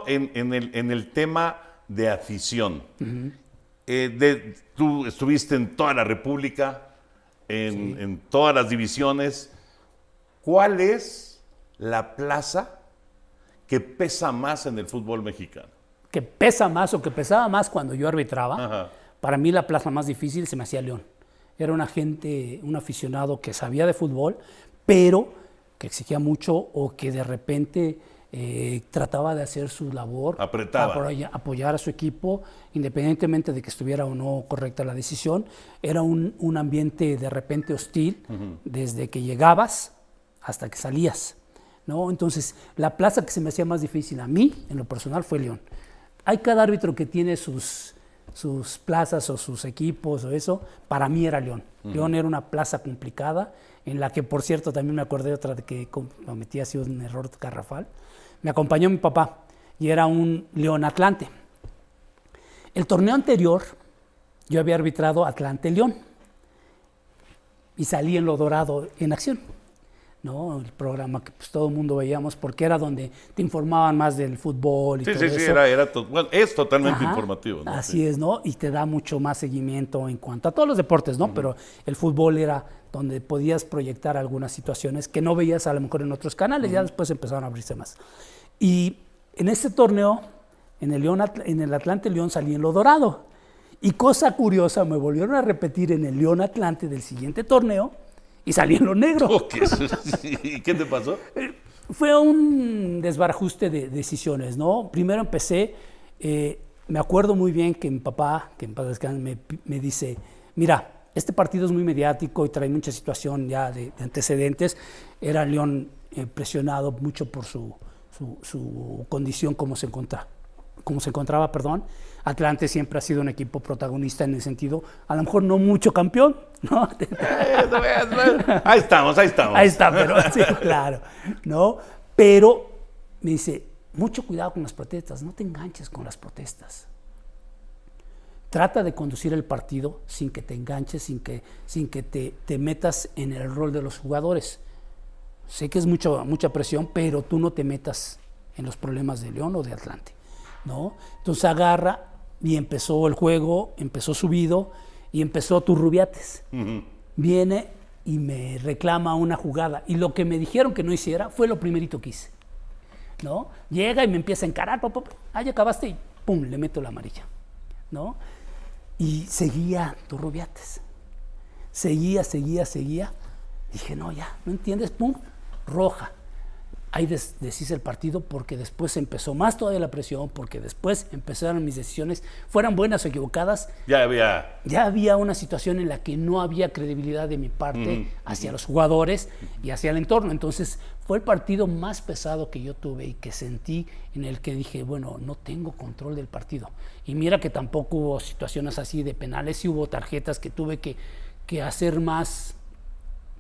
En el tema de afición, tú estuviste en toda la República, en todas las divisiones. ¿Cuál es la plaza que pesa más en el fútbol mexicano? Que pesa más o que pesaba más cuando yo arbitraba. Ajá. Para mí la plaza más difícil se me hacía León. Era un aficionado que sabía de fútbol, pero que exigía mucho o que de repente trataba de hacer su labor, Apretaba. para apoyar a su equipo, independientemente de que estuviera o no correcta la decisión. Era un ambiente de repente hostil, desde que llegabas hasta que salías, ¿no? Entonces, la plaza que se me hacía más difícil a mí, en lo personal, fue León. Hay cada árbitro que tiene sus plazas o sus equipos o eso. Para mí era León. León era una plaza complicada, en la que, por cierto, también me acordé de otra de que cometí así un error garrafal. Me acompañó mi papá y era un León Atlante. El torneo anterior yo había arbitrado Atlante-León y salí en Lo Dorado en acción, ¿no? El programa que pues todo el mundo veíamos porque era donde te informaban más del fútbol y todo eso. Sí, bueno, es totalmente informativo, ¿no? Así es, ¿no? Y te da mucho más seguimiento en cuanto a todos los deportes, ¿no? Pero el fútbol era donde podías proyectar algunas situaciones que no veías a lo mejor en otros canales, ya después empezaron a abrirse más. Y en este torneo, en el Atlante León, salí en Lo Dorado. Y cosa curiosa, me volvieron a repetir en el León Atlante del siguiente torneo y salí en Lo Negro. Okay. ¿Y qué te pasó? Fue un desbarajuste de decisiones, ¿no? Primero empecé, me acuerdo muy bien que mi papá, que en paz descanse, me dice, mira, este partido es muy mediático y trae mucha situación ya de antecedentes. Era León presionado mucho por su condición como se encontraba. Atlante siempre ha sido un equipo protagonista en el sentido, a lo mejor no mucho campeón, ¿no? Ahí estamos. Ahí está, pero sí, claro, ¿no? Pero me dice, mucho cuidado con las protestas, no te enganches con las protestas. Trata de conducir el partido sin que te enganches, sin que te metas en el rol de los jugadores. Sé que es mucha presión, pero tú no te metas en los problemas de León o de Atlante, ¿no? Entonces agarra y empezó el juego, empezó subido y empezó Turrubiates. Viene y me reclama una jugada y lo que me dijeron que no hiciera fue lo primerito que hice, ¿no? Llega y me empieza a encarar, ya acabaste y pum, le meto la amarilla, ¿no? Y seguía Turrubiates, seguía. Dije, no, ya, ¿no entiendes? Pum, roja. Ahí deshice el partido porque después empezó más todavía la presión, porque después empezaron mis decisiones, fueran buenas o equivocadas. Ya había una situación en la que no había credibilidad de mi parte hacia los jugadores y hacia el entorno. Entonces fue el partido más pesado que yo tuve y que sentí, en el que dije, bueno, no tengo control del partido. Y mira que tampoco hubo situaciones así de penales, sí hubo tarjetas que tuve que hacer más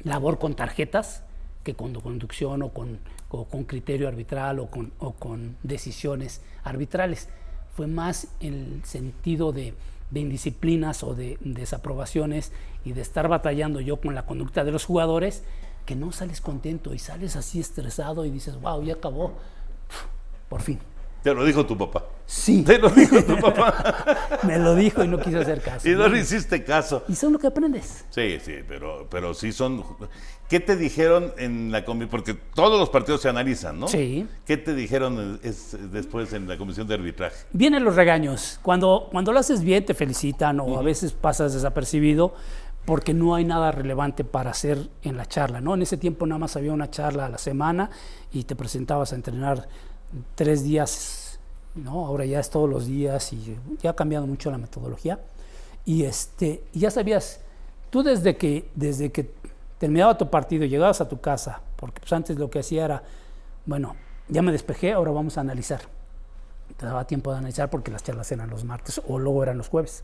labor con tarjetas que con conducción o con criterio arbitral o con decisiones arbitrales. Fue más el sentido de indisciplinas o de desaprobaciones y de estar batallando yo con la conducta de los jugadores, que no sales contento y sales así estresado y dices, wow, ya acabó, por fin. ¿Te lo dijo tu papá? Sí. ¿Te lo dijo tu papá? Me lo dijo y no quise hacer caso. Y no le hiciste caso. Y son lo que aprendes. Sí, pero sí son... ¿Qué te dijeron en la comisión? Porque todos los partidos se analizan, ¿no? Sí. ¿Qué te dijeron después en la comisión de arbitraje? Vienen los regaños. Cuando lo haces bien te felicitan o a veces pasas desapercibido porque no hay nada relevante para hacer en la charla, ¿no? En ese tiempo nada más había una charla a la semana y te presentabas a entrenar 3 días, ¿no? Ahora ya es todos los días y ya ha cambiado mucho la metodología. Y ya sabías, tú desde que terminaba tu partido y llegabas a tu casa, porque pues antes lo que hacía era, bueno, ya me despejé, ahora vamos a analizar. Te daba tiempo de analizar porque las charlas eran los martes o luego eran los jueves.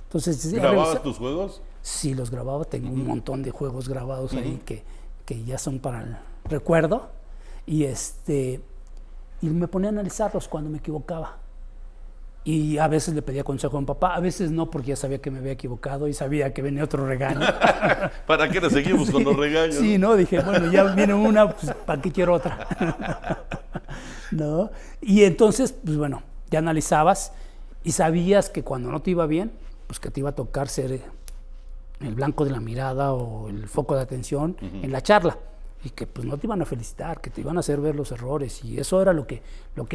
Entonces, ¿grababas tus juegos? Sí, los grababa. Tengo un montón de juegos grabados ahí que ya son para el recuerdo. Y me ponía a analizarlos cuando me equivocaba. Y a veces le pedía consejo a mi papá, a veces no, porque ya sabía que me había equivocado y sabía que venía otro regaño. ¿Para qué le seguimos con los regaños? Sí, ¿no? Dije, bueno, ya viene una, pues ¿para qué quiero otra? ¿no? Y entonces, pues bueno, ya analizabas y sabías que cuando no te iba bien, pues que te iba a tocar ser el blanco de la mirada o el foco de atención en la charla. Y que pues no te iban a felicitar, que te iban a hacer ver los errores. Y eso era lo que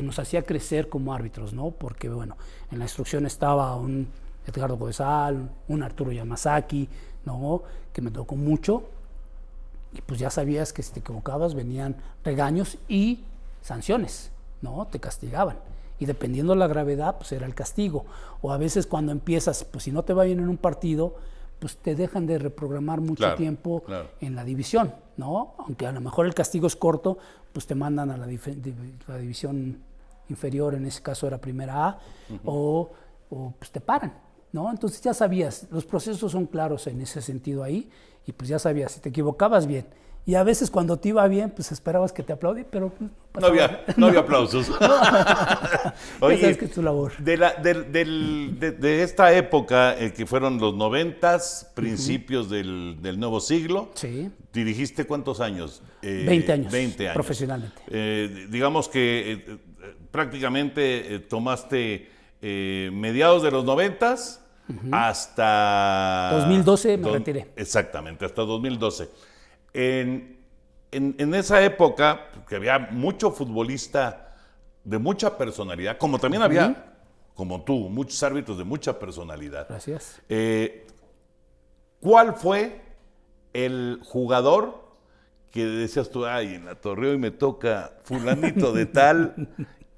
nos hacía crecer como árbitros, ¿no? Porque, bueno, en la instrucción estaba un Edgardo Codesal, un Arturo Yamazaki, ¿no? Que me tocó mucho. Y pues ya sabías que si te equivocabas venían regaños y sanciones, ¿no? Te castigaban. Y dependiendo de la gravedad, pues era el castigo. O a veces cuando empiezas, pues si no te va bien en un partido, pues te dejan de reprogramar mucho tiempo en la división, ¿no? Aunque a lo mejor el castigo es corto, pues te mandan a la división inferior, en ese caso era primera A, o pues te paran, ¿no? Entonces ya sabías, los procesos son claros en ese sentido ahí, y pues ya sabías, si te equivocabas, bien. Y a veces cuando te iba bien, pues esperabas que te aplaudieran, pero no había aplausos. Oye, ya sabes que es tu labor. De esta época, que fueron los 90s, principios del nuevo siglo, sí. ¿Dirigiste cuántos años? 20 años. 20 años. Profesionalmente. Digamos que prácticamente tomaste mediados de los 90s hasta... 2012 me retiré. Exactamente, hasta 2012. En esa época, que había mucho futbolista de mucha personalidad, como también había, como tú, muchos árbitros de mucha personalidad. Gracias. ¿Cuál fue el jugador que decías tú, ay, en la Torreón me toca fulanito de tal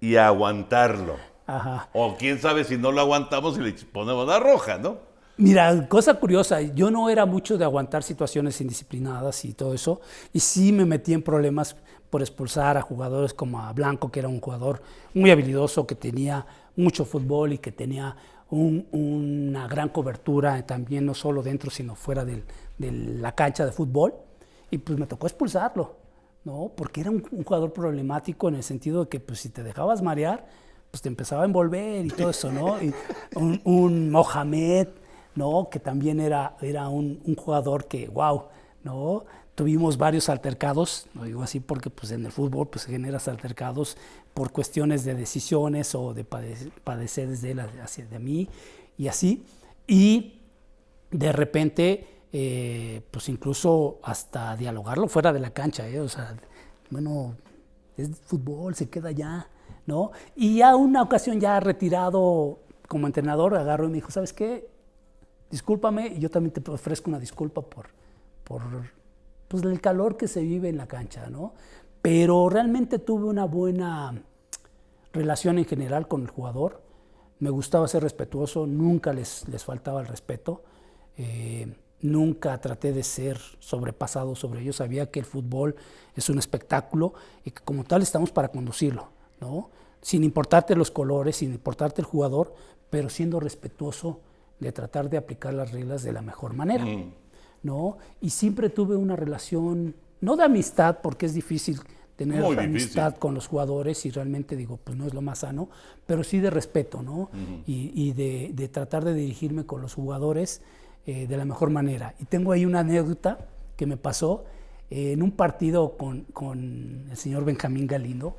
y aguantarlo? Ajá. O quién sabe si no lo aguantamos y le ponemos la roja, ¿no? Mira, cosa curiosa, yo no era mucho de aguantar situaciones indisciplinadas y todo eso, y sí me metí en problemas por expulsar a jugadores como a Blanco, que era un jugador muy habilidoso, que tenía mucho fútbol y que tenía una gran cobertura también, no solo dentro, sino fuera de la cancha de fútbol, y pues me tocó expulsarlo, ¿no? Porque era un jugador problemático en el sentido de que pues, si te dejabas marear, pues te empezaba a envolver y todo eso, ¿no? Y un Mohamed, ¿no? Que también era un jugador que, wow, ¿no? Tuvimos varios altercados, lo digo así porque pues, en el fútbol pues, se generan altercados por cuestiones de decisiones o de padeceres de él hacia de mí y así. Y de repente, pues incluso hasta dialogarlo fuera de la cancha, o sea, bueno, es fútbol, se queda ya, ¿no? Y ya una ocasión ya retirado como entrenador, agarró y me dijo, ¿sabes qué? Discúlpame, y yo también te ofrezco una disculpa por pues, el calor que se vive en la cancha, ¿no? Pero realmente tuve una buena relación en general con el jugador. Me gustaba ser respetuoso, nunca les faltaba el respeto. Nunca traté de ser sobrepasado sobre ellos. Sabía que el fútbol es un espectáculo y que como tal estamos para conducirlo, ¿no? Sin importarte los colores, sin importarte el jugador, pero siendo respetuoso de tratar de aplicar las reglas de la mejor manera, ¿no? Y siempre tuve una relación, no de amistad, porque es difícil tener amistad con los jugadores y realmente digo, pues no es lo más sano, pero sí de respeto, ¿no? Y de tratar de dirigirme con los jugadores de la mejor manera. Y tengo ahí una anécdota que me pasó en un partido con el señor Benjamín Galindo,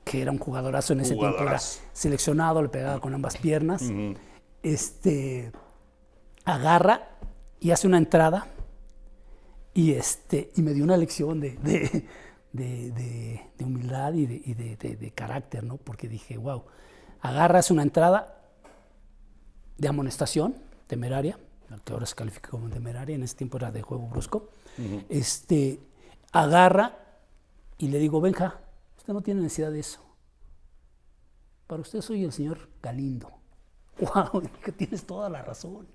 que era un jugadorazo en ese tiempo, era seleccionado, le pegaba con ambas piernas. Agarra y hace una entrada y me dio una lección de humildad y de carácter, ¿no? Porque dije, wow, agarra, hace una entrada de amonestación temeraria, que ahora se califica como temeraria, en ese tiempo era de juego brusco. Agarra y le digo, Benja, usted no tiene necesidad de eso. Para usted soy el señor Galindo. Wow, que tienes toda la razón.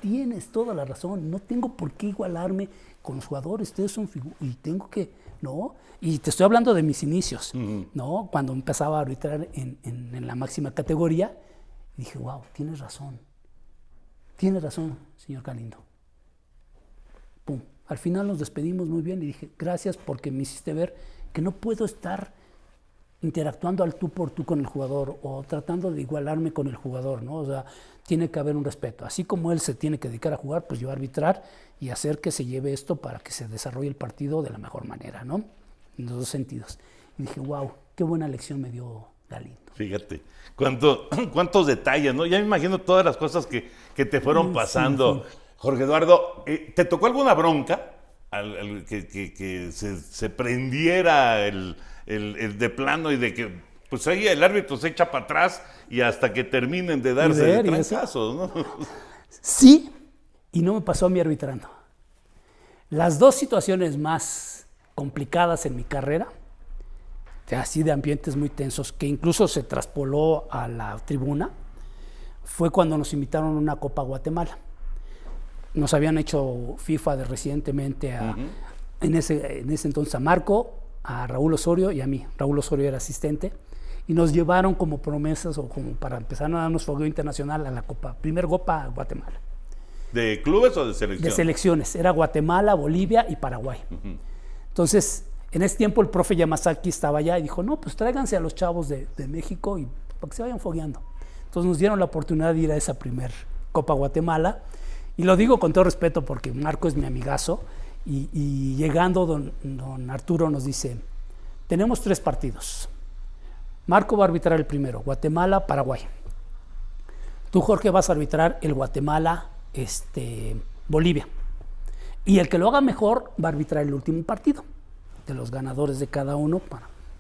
Tienes toda la razón. No tengo por qué igualarme con los jugadores. Ustedes son y tengo que, ¿no? Y te estoy hablando de mis inicios, ¿no? Cuando empezaba a arbitrar en la máxima categoría, dije, wow, tienes razón. Tienes razón, señor Galindo. Pum. Al final nos despedimos muy bien y dije, gracias porque me hiciste ver que no puedo estar interactuando al tú por tú con el jugador o tratando de igualarme con el jugador, ¿no? O sea, tiene que haber un respeto. Así como él se tiene que dedicar a jugar, pues yo a arbitrar y hacer que se lleve esto para que se desarrolle el partido de la mejor manera, ¿no? En los dos sentidos. Y dije, wow, qué buena lección me dio Galindo. Fíjate, cuántos detalles, ¿no? Ya me imagino todas las cosas que te fueron pasando. Sí. Jorge Eduardo, ¿te tocó alguna bronca? Que se prendiera el de plano y de que pues ahí el árbitro se echa para atrás y hasta que terminen de darse de trancazos, ¿no? Sí, y no me pasó a mí arbitrando. Las dos situaciones más complicadas en mi carrera, así de ambientes muy tensos, que incluso se traspoló a la tribuna, fue cuando nos invitaron a una Copa Guatemala. Nos habían hecho FIFA recientemente en ese entonces a Marco, a Raúl Osorio y a mí. Raúl Osorio era asistente. Y nos llevaron como promesas o como para empezar a darnos fogueo internacional a la primer Copa Guatemala. ¿De clubes o de selecciones? De selecciones. Era Guatemala, Bolivia y Paraguay. Entonces, en ese tiempo el profe Yamazaki estaba allá y dijo, no, pues tráiganse a los chavos de México y para que se vayan fogueando. Entonces nos dieron la oportunidad de ir a esa primer Copa Guatemala. Y lo digo con todo respeto porque Marco es mi amigazo. Y llegando, don Arturo nos dice, tenemos 3 partidos. Marco va a arbitrar el primero, Guatemala, Paraguay. Tú, Jorge, vas a arbitrar el Guatemala, Bolivia. Y el que lo haga mejor va a arbitrar el último partido, de los ganadores de cada uno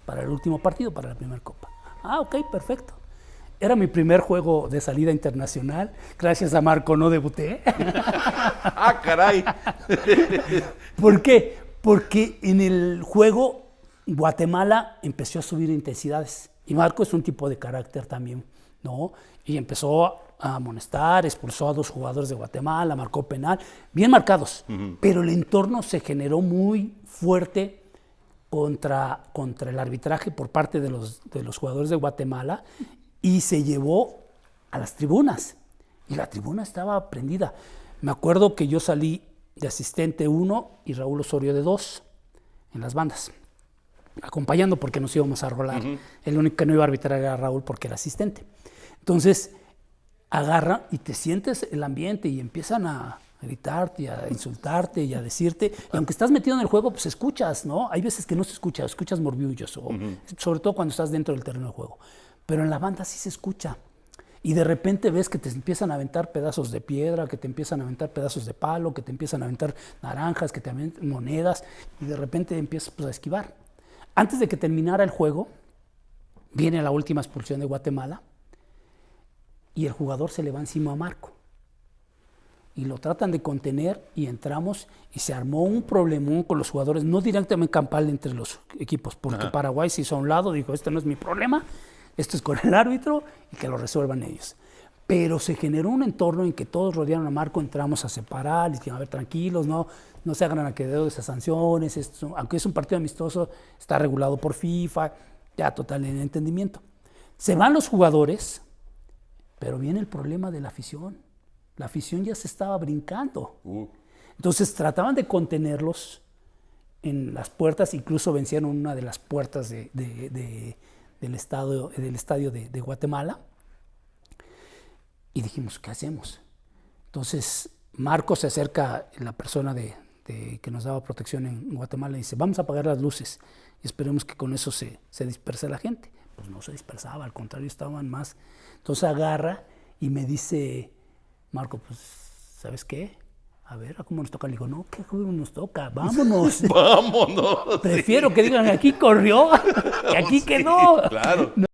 para el último partido, para la primera copa. Ah, ok, perfecto. Era mi primer juego de salida internacional. Gracias a Marco no debuté. ¡Ah, caray! ¿Por qué? Porque en el juego Guatemala empezó a subir intensidades. Y Marco es un tipo de carácter también, ¿no? Y empezó a amonestar, expulsó a 2 jugadores de Guatemala, marcó penal, bien marcados. Pero el entorno se generó muy fuerte contra el arbitraje por parte de los jugadores de Guatemala y se llevó a las tribunas. Y la tribuna estaba prendida. Me acuerdo que yo salí de asistente 1 y Raúl Osorio de 2 en las bandas, acompañando porque nos íbamos a rolar. El único que no iba a arbitrar era Raúl porque era asistente. Entonces, agarra y te sientes el ambiente y empiezan a gritarte y a insultarte y a decirte, y aunque estás metido en el juego, pues escuchas, ¿no? Hay veces que no se escucha, escuchas morbillos, sobre todo cuando estás dentro del terreno de juego. Pero en la banda sí se escucha. Y de repente ves que te empiezan a aventar pedazos de piedra, que te empiezan a aventar pedazos de palo, que te empiezan a aventar naranjas, que te aventan monedas, y de repente empiezas a esquivar. Antes de que terminara el juego, viene la última expulsión de Guatemala, y el jugador se le va encima a Marco. Y lo tratan de contener y entramos y se armó un problemón con los jugadores, no directamente campal entre los equipos, porque Paraguay se hizo a un lado, dijo, este no es mi problema, esto es con el árbitro y que lo resuelvan ellos. Pero se generó un entorno en que todos rodearon a Marco, entramos a separar, y dijimos, a ver, tranquilos, no se hagan acreedores de esas sanciones, aunque es un partido amistoso, está regulado por FIFA, ya total en entendimiento. Se van los jugadores, pero viene el problema de la afición. La afición ya se estaba brincando. Entonces trataban de contenerlos en las puertas, incluso vencieron una de las puertas del estadio de Guatemala. Y dijimos, ¿qué hacemos? Entonces Marco se acerca, la persona que nos daba protección en Guatemala, y dice, vamos a apagar las luces y esperemos que con eso se disperse la gente. Pues no se dispersaba, al contrario, estaban más. Entonces agarra y me dice, Marco, pues, ¿sabes qué? A ver, ¿a cómo nos toca? Le digo, no, ¿qué juego nos toca? Vámonos. Vámonos. Prefiero que digan, aquí corrió, que aquí quedó. Claro. ¿No?